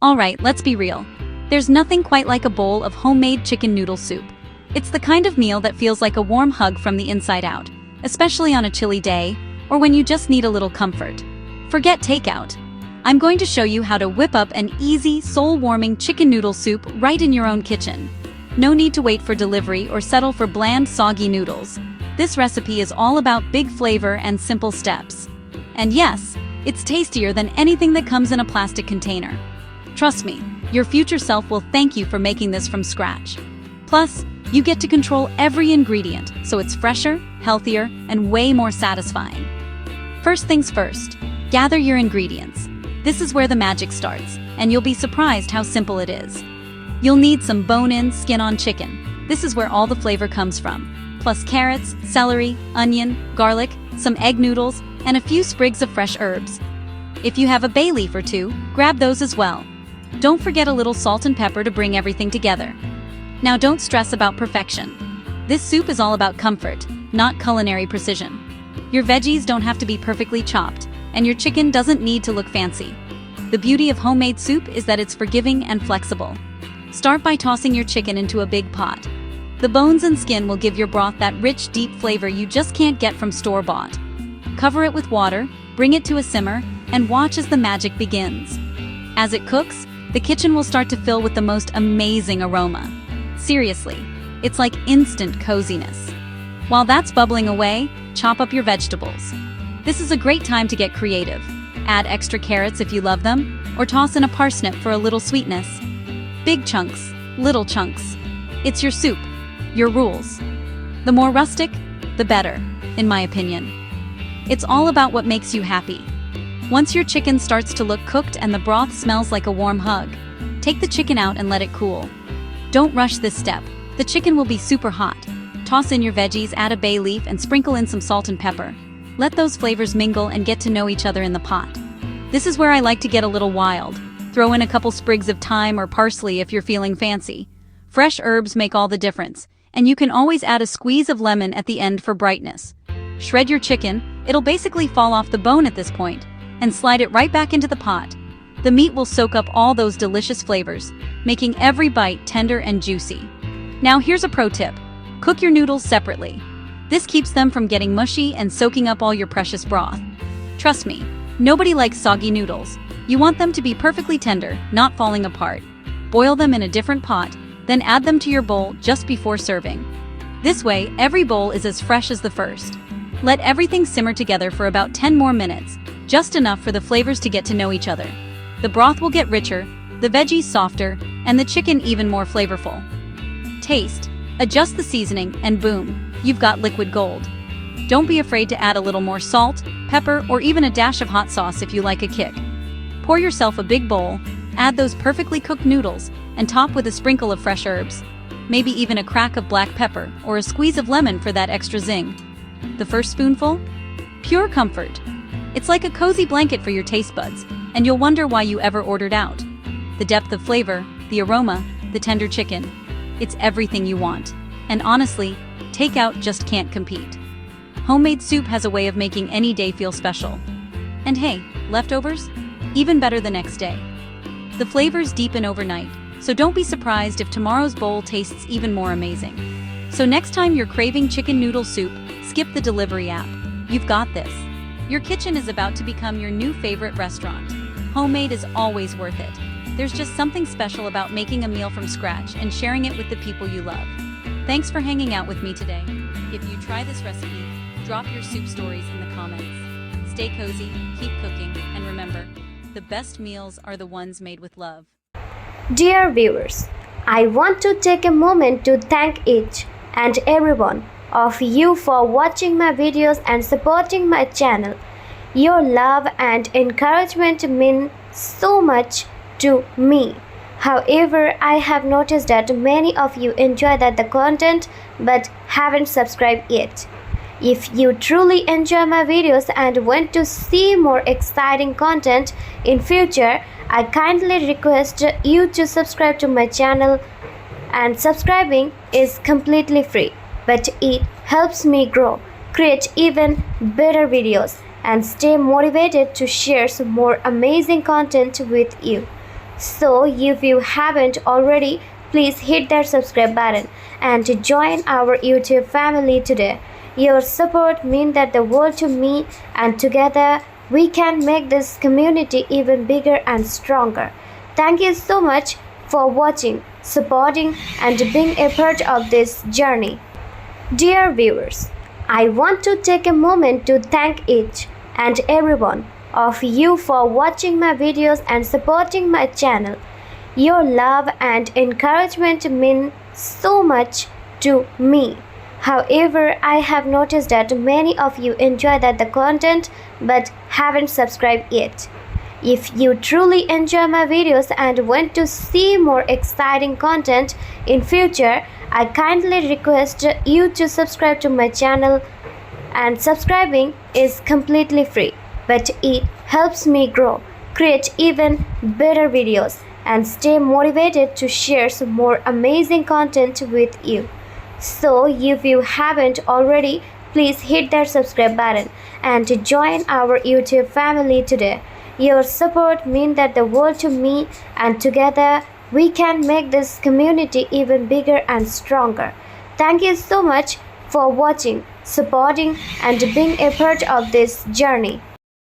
Alright, let's be real. There's nothing quite like a bowl of homemade chicken noodle soup. It's the kind of meal that feels like a warm hug from the inside out, especially on a chilly day, or when you just need a little comfort. Forget takeout. I'm going to show you how to whip up an easy, soul-warming chicken noodle soup right in your own kitchen. No need to wait for delivery or settle for bland, soggy noodles. This recipe is all about big flavor and simple steps. And yes, it's tastier than anything that comes in a plastic container. Trust me, your future self will thank you for making this from scratch. Plus, you get to control every ingredient, so it's fresher, healthier, and way more satisfying. First things first, gather your ingredients. This is where the magic starts, and you'll be surprised how simple it is. You'll need some bone-in, skin-on chicken. This is where all the flavor comes from. Plus carrots, celery, onion, garlic, some egg noodles, and a few sprigs of fresh herbs. If you have a bay leaf or two, grab those as well. Don't forget a little salt and pepper to bring everything together. Now don't stress about perfection. This soup is all about comfort, not culinary precision. Your veggies don't have to be perfectly chopped, and your chicken doesn't need to look fancy. The beauty of homemade soup is that it's forgiving and flexible. Start by tossing your chicken into a big pot. The bones and skin will give your broth that rich, deep flavor you just can't get from store-bought. Cover it with water, bring it to a simmer, and watch as the magic begins. As it cooks, the kitchen will start to fill with the most amazing aroma. Seriously, it's like instant coziness. While that's bubbling away, chop up your vegetables. This is a great time to get creative. Add extra carrots if you love them, or toss in a parsnip for a little sweetness. Big chunks, little chunks. It's your soup, your rules. The more rustic, the better, in my opinion. It's all about what makes you happy. Once your chicken starts to look cooked and the broth smells like a warm hug, take the chicken out and let it cool. Don't rush this step. The chicken will be super hot. Toss in your veggies, add a bay leaf, and sprinkle in some salt and pepper. Let those flavors mingle and get to know each other in the pot. This is where I like to get a little wild. Throw in a couple sprigs of thyme or parsley if you're feeling fancy. Fresh herbs make all the difference, and you can always add a squeeze of lemon at the end for brightness. Shred your chicken, it'll basically fall off the bone at this point, and slide it right back into the pot. The meat will soak up all those delicious flavors, making every bite tender and juicy. Now here's a pro tip. Cook your noodles separately. This keeps them from getting mushy and soaking up all your precious broth. Trust me, nobody likes soggy noodles. You want them to be perfectly tender, not falling apart. Boil them in a different pot, then add them to your bowl just before serving. This way, every bowl is as fresh as the first. Let everything simmer together for about 10 more minutes, just enough for the flavors to get to know each other. The broth will get richer, the veggies softer, and the chicken even more flavorful. Taste, adjust the seasoning, and boom, you've got liquid gold. Don't be afraid to add a little more salt, pepper, or even a dash of hot sauce if you like a kick. Pour yourself a big bowl, add those perfectly cooked noodles, and top with a sprinkle of fresh herbs. Maybe even a crack of black pepper or a squeeze of lemon for that extra zing. The first spoonful? Pure comfort. It's like a cozy blanket for your taste buds, and you'll wonder why you ever ordered out. The depth of flavor, the aroma, the tender chicken. It's everything you want. And honestly, takeout just can't compete. Homemade soup has a way of making any day feel special. And hey, leftovers? Even better the next day. The flavors deepen overnight, so don't be surprised if tomorrow's bowl tastes even more amazing. So next time you're craving chicken noodle soup, skip the delivery app. You've got this. Your kitchen is about to become your new favorite restaurant. Homemade is always worth it. There's just something special about making a meal from scratch and sharing it with the people you love. Thanks for hanging out with me today. If you try this recipe, drop your soup stories in the comments. Stay cozy, keep cooking, and remember, the best meals are the ones made with love. Dear viewers, I want to take a moment to thank each and everyone of you for watching my videos and supporting my channel. Your love and encouragement mean so much to me. However, I have noticed that many of you enjoy the content but haven't subscribed yet. If you truly enjoy my videos and want to see more exciting content in future, I kindly request you to subscribe to my channel, and subscribing is completely free, but it helps me grow, create even better videos, and stay motivated to share some more amazing content with you. So if you haven't already, please hit that subscribe button and join our YouTube family today. Your support means that the world to me, and together we can make this community even bigger and stronger. Thank you so much for watching, supporting, and being a part of this journey. Dear viewers, I want to take a moment to thank each and every one of you for watching my videos and supporting my channel. Your love and encouragement mean so much to me. However, I have noticed that many of you enjoy the content but haven't subscribed yet. If you truly enjoy my videos and want to see more exciting content in future, I kindly request you to subscribe to my channel, and subscribing is completely free, but it helps me grow, create even better videos, and stay motivated to share some more amazing content with you. So if you haven't already, please hit that subscribe button and join our YouTube family today. Your support means that the world to me, and together we can make this community even bigger and stronger. Thank you so much for watching, supporting, and being a part of this journey.